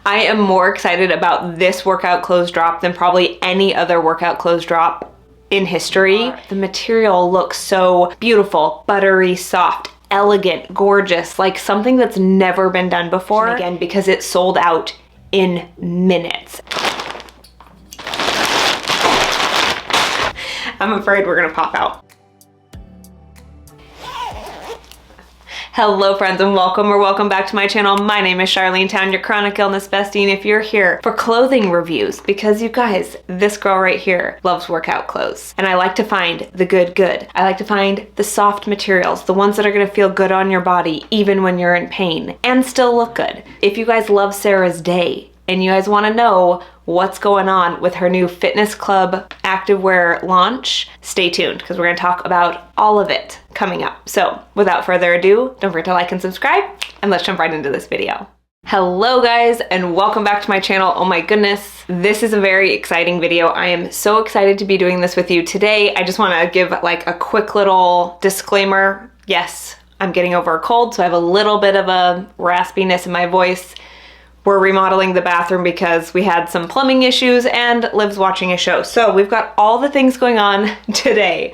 I am more excited about this workout clothes drop than probably any other workout clothes drop in history. The material looks so beautiful, buttery, soft, elegant, gorgeous, like something that's never been done before. And again, because it sold out in minutes. I'm afraid we're gonna pop out. Hello friends and welcome back to my channel. My name is Charlene Town, your chronic illness bestie, and if you're here for clothing reviews, because you guys, this girl right here loves workout clothes. And I like to find the good. I like to find the soft materials, the ones that are gonna feel good on your body even when you're in pain and still look good. If you guys love Sarah's Day and you guys wanna know what's going on with her new fitness club activewear launch, stay tuned because we're gonna talk about all of it coming up. So without further ado, don't forget to like and subscribe, and let's jump right into this video. Hello guys, and welcome back to my channel. Oh my goodness, this is a very exciting video. I am so excited to be doing this with you today. I just wanna give like a quick little disclaimer. Yes, I'm getting over a cold, so I have a little bit of a raspiness in my voice. We're remodeling the bathroom because we had some plumbing issues and Liv's watching a show. So we've got all the things going on today,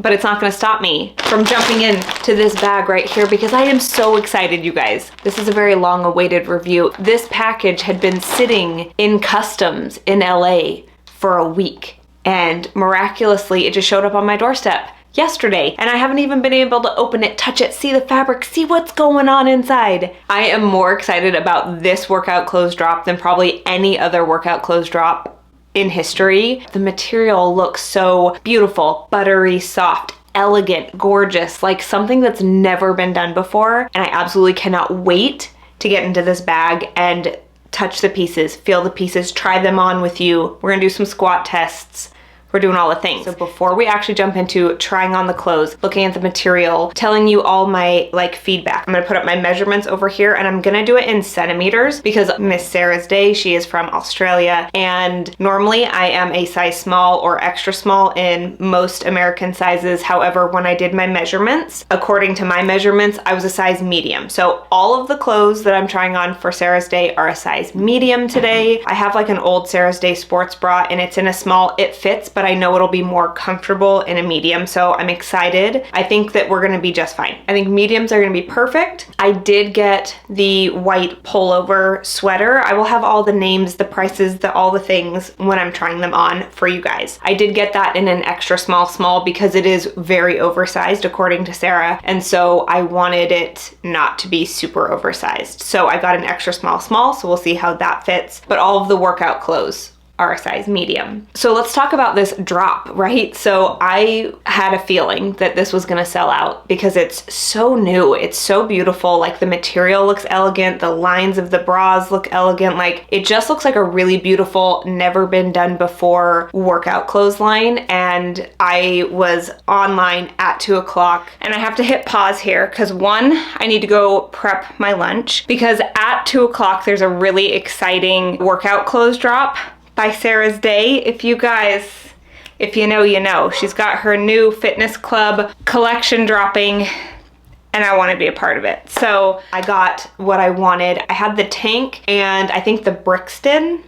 but it's not gonna stop me from jumping into this bag right here because I am so excited, you guys. This is a very long awaited review. This package had been sitting in customs in LA for a week, and miraculously it just showed up on my doorstep yesterday, and I haven't even been able to open it, touch it, see the fabric, see what's going on inside. I am more excited about this workout clothes drop than probably any other workout clothes drop in history. The material looks so beautiful, buttery, soft, elegant, gorgeous, like something that's never been done before, and I absolutely cannot wait to get into this bag and touch the pieces, feel the pieces, try them on with you. We're gonna do some squat tests. We're doing all the things. So before we actually jump into trying on the clothes, looking at the material, telling you all my feedback, I'm gonna put up my measurements over here, and I'm gonna do it in centimeters because Miss Sarah's Day, she is from Australia, and normally I am a size small or extra small in most American sizes. However, when I did my measurements, according to my measurements, I was a size medium. So all of the clothes that I'm trying on for Sarah's Day are a size medium today. I have like an old Sarah's Day sports bra and it's in a small, it fits, but I know it'll be more comfortable in a medium, so I'm excited. I think that we're gonna be just fine. I think mediums are gonna be perfect. I did get the white pullover sweater. I will have all the names, the prices, all the things when I'm trying them on for you guys. I did get that in an extra small because it is very oversized according to Sarah, and so I wanted it not to be super oversized. So I got an extra small, so we'll see how that fits, but all of the workout clothes are a size medium. So let's talk about this drop, right? So I had a feeling that this was gonna sell out because it's so new, it's so beautiful, like the material looks elegant, the lines of the bras look elegant, like it just looks like a really beautiful, never been done before workout clothes line. And I was online at 2 o'clock, and I have to hit pause here because one, I need to go prep my lunch because at 2 o'clock there's a really exciting workout clothes drop by Sarah's Day. If you guys, if you know, you know. She's got her new fitness club collection dropping, and I want to be a part of it. So I got what I wanted. I had the tank and I think the Braxton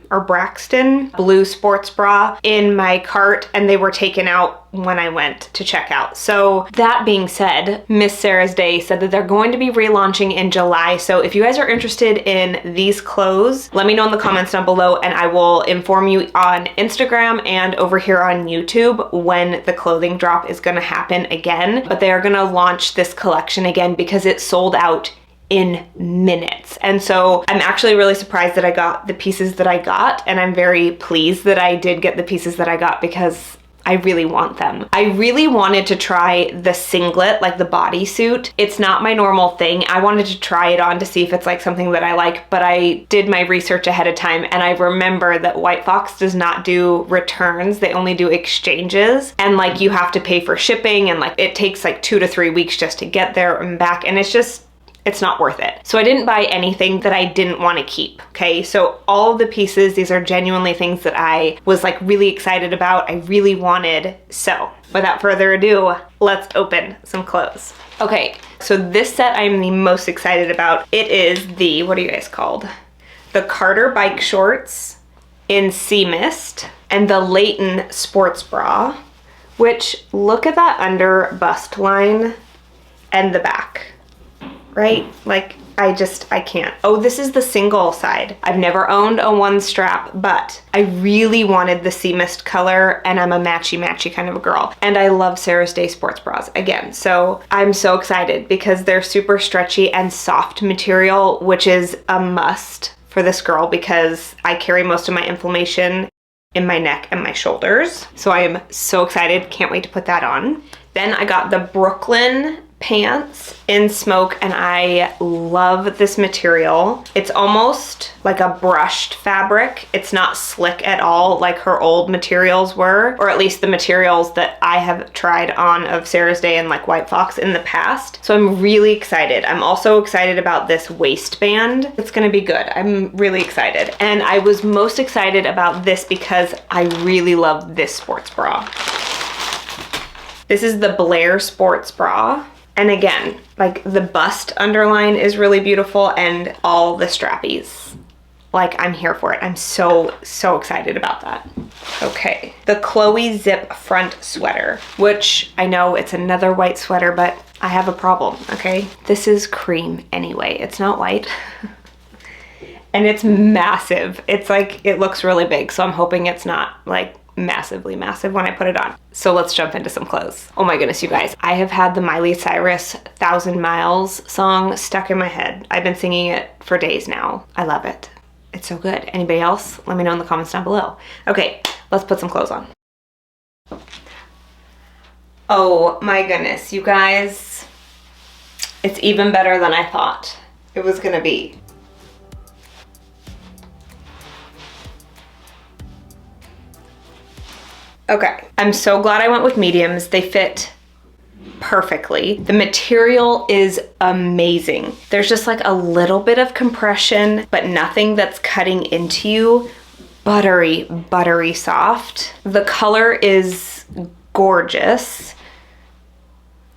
blue sports bra in my cart, and they were taken out when I went to check out. So that being said, Miss Sarah's Day said that they're going to be relaunching in July. So if you guys are interested in these clothes, let me know in the comments down below, and I will inform you on Instagram and over here on YouTube when the clothing drop is gonna happen again. But they are gonna launch this collection again because it sold out in minutes. And so I'm actually really surprised that I got the pieces that I got, and I'm very pleased that I did get the pieces that I got because I really want them. I really wanted to try the singlet, like the bodysuit. It's not my normal thing. I wanted to try it on to see if it's like something that I like, but I did my research ahead of time, and I remember that White Fox does not do returns. They only do exchanges, and like you have to pay for shipping, and like it takes like 2 to 3 weeks just to get there and back, and it's not worth it. So I didn't buy anything that I didn't want to keep, okay? So all of the pieces, these are genuinely things that I was like really excited about, I really wanted. So without further ado, let's open some clothes. Okay, so this set I'm the most excited about. It is the, what are you guys called? the Carter bike shorts in Sea Mist and the Layton sports bra, which look at that under bust line and the back, right? Like, I can't. Oh, this is the single side. I've never owned a one strap, but I really wanted the Sea Mist color, and I'm a matchy kind of a girl. And I love Sarah's Day sports bras again. So I'm so excited because they're super stretchy and soft material, which is a must for this girl because I carry most of my inflammation in my neck and my shoulders. So I am so excited. Can't wait to put that on. Then I got the Brooklyn pants in smoke, and I love this material. It's almost like a brushed fabric. It's not slick at all like her old materials were, or at least the materials that I have tried on of Sarah's Day and like White Fox in the past. So I'm really excited. I'm also excited about this waistband. It's gonna be good. I'm really excited. And I was most excited about this because I really love this sports bra. This is the Blair sports bra. And again, like the bust underline is really beautiful and all the strappies. Like, I'm here for it. I'm so excited about that. Okay, the Chloe zip front sweater, which I know it's another white sweater, but I have a problem, okay? This is cream anyway. It's not white. And it's massive. It's like, it looks really big, so I'm hoping it's not like massively massive when I put it on. So let's jump into some clothes. Oh my goodness, you guys. I have had the Miley Cyrus 1,000 Miles song stuck in my head. I've been singing it for days now. I love it. It's so good. Anybody else? Let me know in the comments down below. Okay, let's put some clothes on. Oh my goodness, you guys. It's even better than I thought it was gonna be. Okay, I'm so glad I went with mediums. They fit perfectly. The material is amazing. There's just like a little bit of compression, but nothing that's cutting into you. Buttery soft. The color is gorgeous.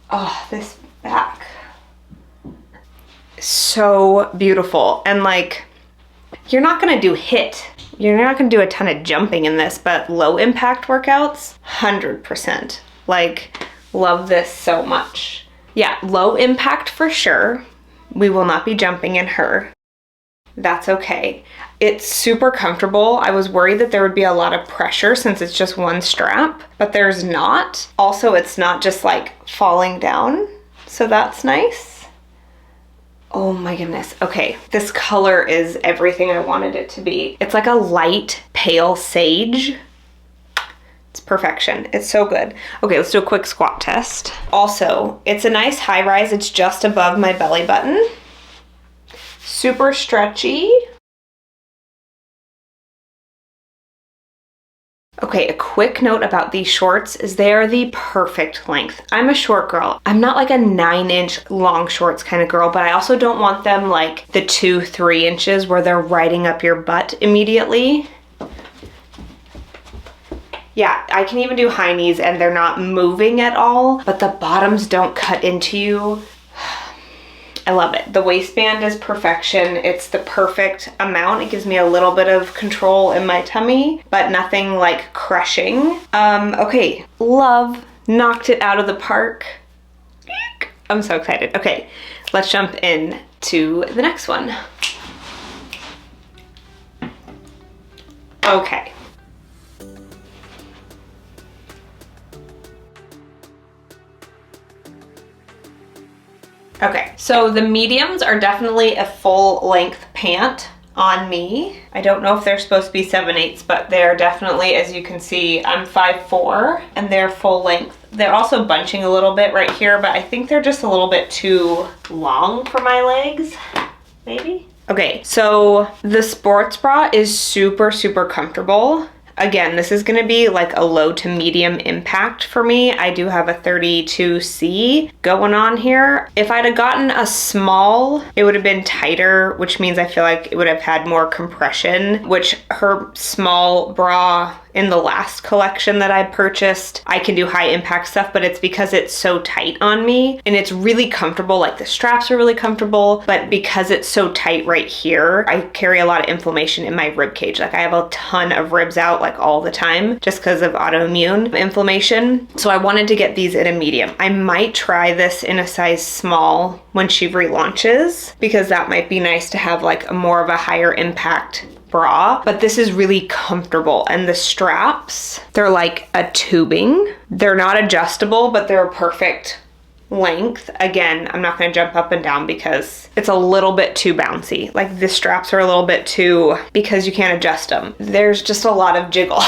Oh, this back. So beautiful. And like, you're not gonna do HIIT. You're not gonna do a ton of jumping in this, but low impact workouts, 100%. Like, love this so much. Yeah, low impact for sure. We will not be jumping in her. That's okay. It's super comfortable. I was worried that there would be a lot of pressure since it's just one strap, but there's not. Also, it's not just like falling down, so that's nice. Oh my goodness. Okay, this color is everything I wanted it to be. It's like a light pale sage. It's perfection. It's so good. Okay, let's do a quick squat test. Also, it's a nice high rise. It's just above my belly button. Super stretchy. Okay, a quick note about these shorts is they are the perfect length. I'm a short girl. I'm not like a 9-inch long shorts kind of girl, but I also don't want them like the 2-3 inches where they're riding up your butt immediately. Yeah, I can even do high knees and they're not moving at all, but the bottoms don't cut into you. I love it. The waistband is perfection. It's the perfect amount. It gives me a little bit of control in my tummy, but nothing like crushing. Okay, love, knocked it out of the park. I'm so excited. Okay, let's jump in to the next one. Okay. Okay, so the mediums are definitely a full length pant on me. I don't know if they're supposed to be 7/8, but they're definitely, as you can see, I'm 5'4", and they're full length. They're also bunching a little bit right here, but I think they're just a little bit too long for my legs, maybe? Okay, so the sports bra is super comfortable. Again, this is gonna be like a low to medium impact for me. I do have a 32C going on here. If I'd have gotten a small, it would have been tighter, which means I feel like it would have had more compression, which her small bra in the last collection that I purchased, I can do high impact stuff, but it's because it's so tight on me and it's really comfortable. Like the straps are really comfortable, but because it's so tight right here, I carry a lot of inflammation in my rib cage. Like I have a ton of ribs out like all the time just because of autoimmune inflammation. So I wanted to get these in a medium. I might try this in a size small when she relaunches, because that might be nice to have like a more of a higher impact bra. But this is really comfortable, and the straps, they're like a tubing. They're not adjustable, but they're a perfect length. Again, I'm not going to jump up and down because it's a little bit too bouncy. Like the straps are a little bit too, because you can't adjust them. There's just a lot of jiggle.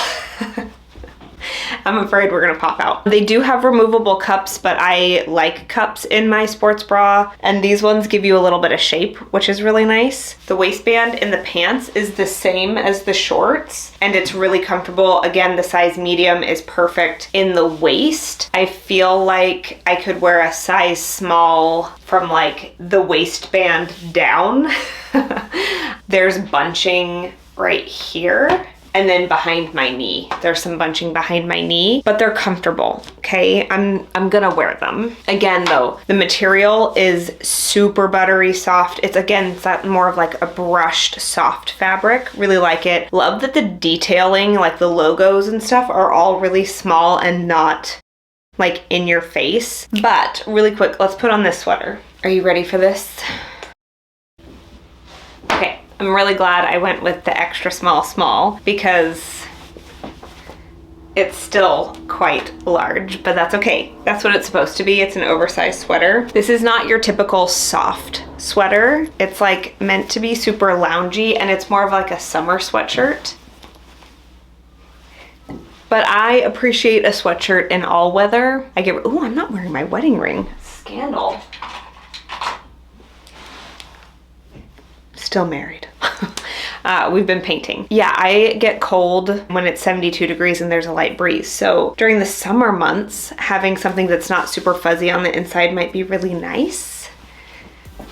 I'm afraid we're gonna pop out. They do have removable cups, but I like cups in my sports bra, and these ones give you a little bit of shape, which is really nice. The waistband in the pants is the same as the shorts, and it's really comfortable. Again, the size medium is perfect in the waist. I feel like I could wear a size small from like the waistband down. There's bunching right here. And then behind my knee, there's some bunching behind my knee, but they're comfortable, okay? I'm gonna wear them. Again though, the material is super buttery soft. It's that more of like a brushed soft fabric. Really like it. Love that the detailing, like the logos and stuff, are all really small and not like in your face. But really quick, let's put on this sweater. Are you ready for this? Okay. I'm really glad I went with the extra small because it's still quite large, but that's okay. That's what it's supposed to be. It's an oversized sweater. This is not your typical soft sweater. It's like meant to be super loungy, and it's more of like a summer sweatshirt. But I appreciate a sweatshirt in all weather. Ooh, I'm not wearing my wedding ring. Scandal. Still married. We've been painting. Yeah, I get cold when it's 72 degrees and there's a light breeze. So during the summer months, having something that's not super fuzzy on the inside might be really nice.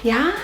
Yeah.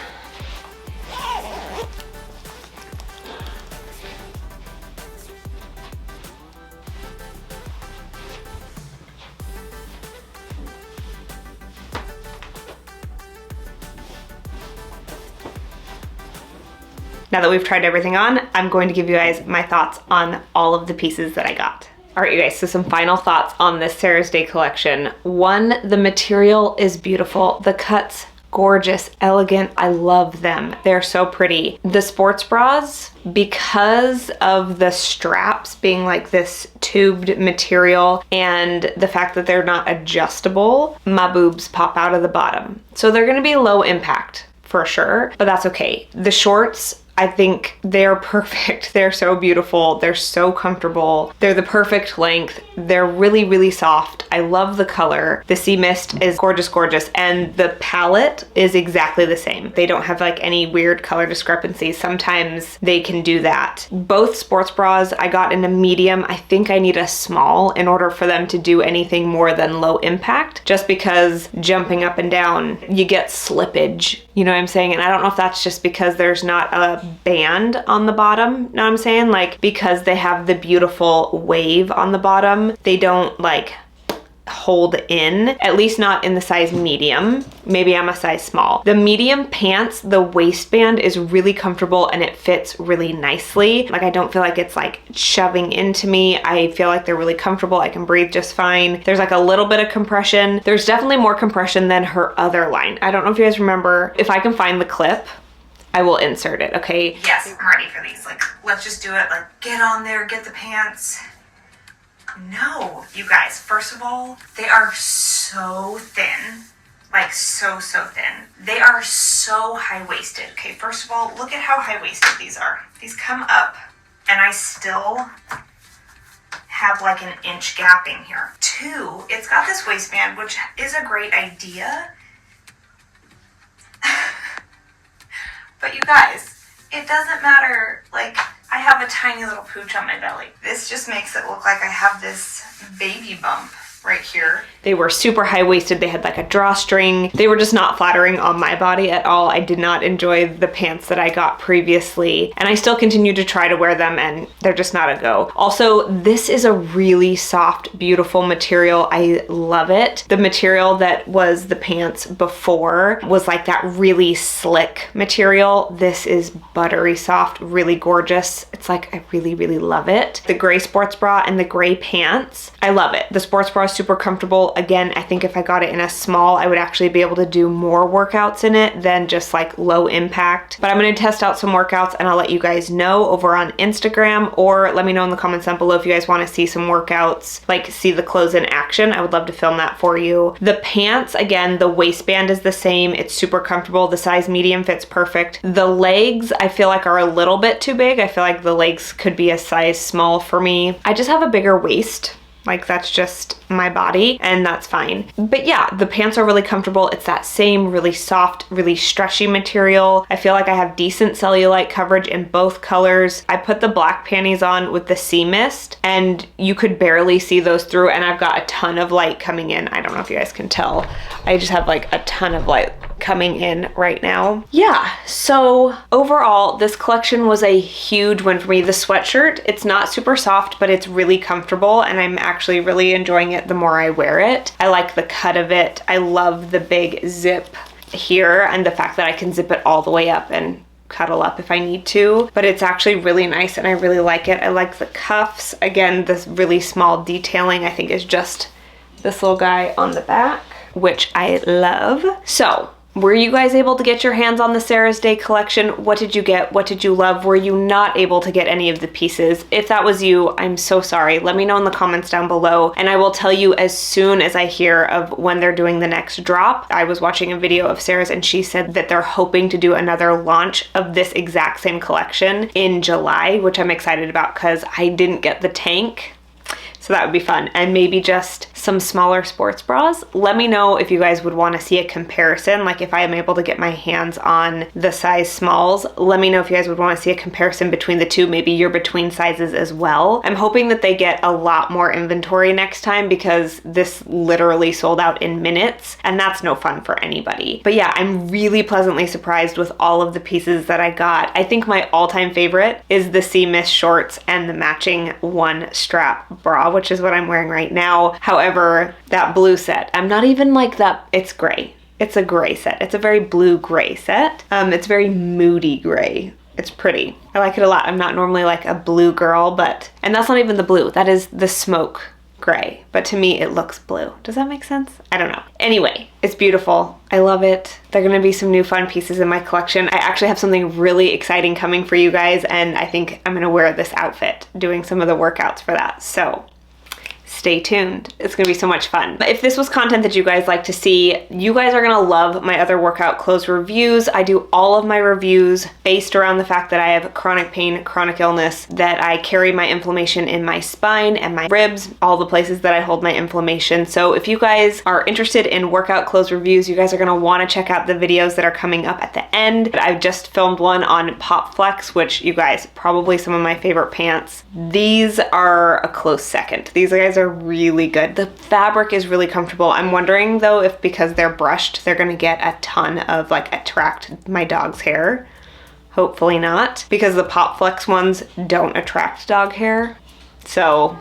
Now that we've tried everything on, I'm going to give you guys my thoughts on all of the pieces that I got. All right, you guys, so some final thoughts on this Sarah's Day collection. One, the material is beautiful. The cuts, gorgeous, elegant. I love them. They're so pretty. The sports bras, because of the straps being like this tubed material and the fact that they're not adjustable, my boobs pop out of the bottom. So they're gonna be low impact for sure, but that's okay. The shorts, I think they're perfect. They're so beautiful. They're so comfortable. They're the perfect length. They're really, really soft. I love the color. The Sea Mist is gorgeous, gorgeous. And the palette is exactly the same. They don't have like any weird color discrepancies. Sometimes they can do that. Both sports bras I got in a medium. I think I need a small in order for them to do anything more than low impact, just because jumping up and down, you get slippage. You know what I'm saying? And I don't know if that's just because there's not a band on the bottom. Know what I'm saying? Like, because they have the beautiful wave on the bottom, they don't like hold in, at least not in the size medium. Maybe I'm a size small. The medium pants, the waistband is really comfortable and it fits really nicely. Like, I don't feel like it's like shoving into me. I feel like they're really comfortable. I can breathe just fine. There's like a little bit of compression. There's definitely more compression than her other line. I don't know if you guys remember. If I can find the clip, I will insert it, okay? Yes, I'm ready for these. Like, let's just do it. Like, get on there, get the pants. No, you guys, first of all, they are so thin. Like, so thin. They are so high-waisted. Okay, first of all, look at how high-waisted these are. These come up, and I still have like an inch gap in here. Two, it's got this waistband, which is a great idea. But you guys, it doesn't matter. Like, I have have a tiny little pooch on my belly. This just makes it look like I have this baby bump right here. They were super high-waisted. They had like a drawstring. They were just not flattering on my body at all. I did not enjoy the pants that I got previously, and I still continue to try to wear them, and they're just not a go. Also, this is a really soft, beautiful material. I love it. The material that was the pants before was like that really slick material. This is buttery soft, really gorgeous. It's like, I really, really love it. The gray sports bra and the gray pants, I love it. The sports bra is super comfortable. Again, I think if I got it in a small, I would actually be able to do more workouts in it than just like low impact. But I'm going to test out some workouts and I'll let you guys know over on Instagram, or let me know in the comments down below if you guys want to see some workouts, like see the clothes in action. I would love to film that for you. The pants, again, the waistband is the same. It's super comfortable. The size medium fits perfect. The legs, I feel like are a little bit too big. I feel like the legs could be a size small for me. I just have a bigger waist. Like, that's just my body, and that's fine. But yeah, the pants are really comfortable. It's that same really soft, really stretchy material. I feel like I have decent cellulite coverage in both colors. I put the black panties on with the Sea Mist, and you could barely see those through, and I've got a ton of light coming in. I don't know if you guys can tell. I just have like a ton of light coming in right now. Yeah, so overall, this collection was a huge win for me. The sweatshirt, it's not super soft, but it's really comfortable, and I'm actually really enjoying it the more I wear it. I like the cut of it. I love the big zip here and the fact that I can zip it all the way up and cuddle up if I need to, but it's actually really nice and I really like it. I like the cuffs. Again, this really small detailing I think is just this little guy on the back, which I love. So, were you guys able to get your hands on the Sarah's Day collection? What did you get? What did you love? Were you not able to get any of the pieces? If that was you, I'm so sorry. Let me know in the comments down below, and I will tell you as soon as I hear of when they're doing the next drop. I was watching a video of Sarah's and she said that they're hoping to do another launch of this exact same collection in July, which I'm excited about because I didn't get the tank. So that would be fun. And maybe just some smaller sports bras. Let me know if you guys would want to see a comparison. Like if I am able to get my hands on the size smalls, let me know if you guys would want to see a comparison between the two. Maybe you're between sizes as well. I'm hoping that they get a lot more inventory next time because this literally sold out in minutes and that's no fun for anybody. But yeah, I'm really pleasantly surprised with all of the pieces that I got. I think my all-time favorite is the Sea Mist shorts and the matching one strap bra, which is what I'm wearing right now. However, that blue set, I'm not even like that. It's gray. It's a gray set. It's a very blue gray set. It's very moody gray. It's pretty. I like it a lot. I'm not normally like a blue girl, and that's not even the blue. That is the smoke gray. But to me, it looks blue. Does that make sense? I don't know. Anyway, it's beautiful. I love it. There are gonna be some new fun pieces in my collection. I actually have something really exciting coming for you guys, and I think I'm gonna wear this outfit doing some of the workouts for that. So stay tuned. It's gonna be so much fun. If this was content that you guys like to see, you guys are gonna love my other workout clothes reviews. I do all of my reviews based around the fact that I have chronic pain, chronic illness, that I carry my inflammation in my spine and my ribs, all the places that I hold my inflammation. So if you guys are interested in workout clothes reviews, you guys are gonna wanna check out the videos that are coming up at the end. I've just filmed one on PopFlex, which you guys, probably some of my favorite pants. These are a close second. These guys are really good. The fabric is really comfortable. I'm wondering though if because they're brushed, they're gonna get a ton of attract my dog's hair. Hopefully not, because the PopFlex ones don't attract dog hair. So,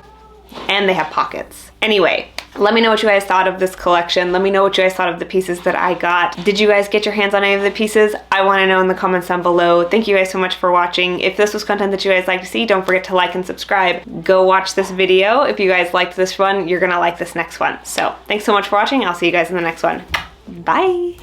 and they have pockets. Anyway, let me know what you guys thought of this collection. Let me know what you guys thought of the pieces that I got. Did you guys get your hands on any of the pieces? I want to know in the comments down below. Thank you guys so much for watching. If this was content that you guys like to see, don't forget to like and subscribe. Go watch this video. If you guys liked this one, you're gonna like this next one. So thanks so much for watching. I'll see you guys in the next one. Bye.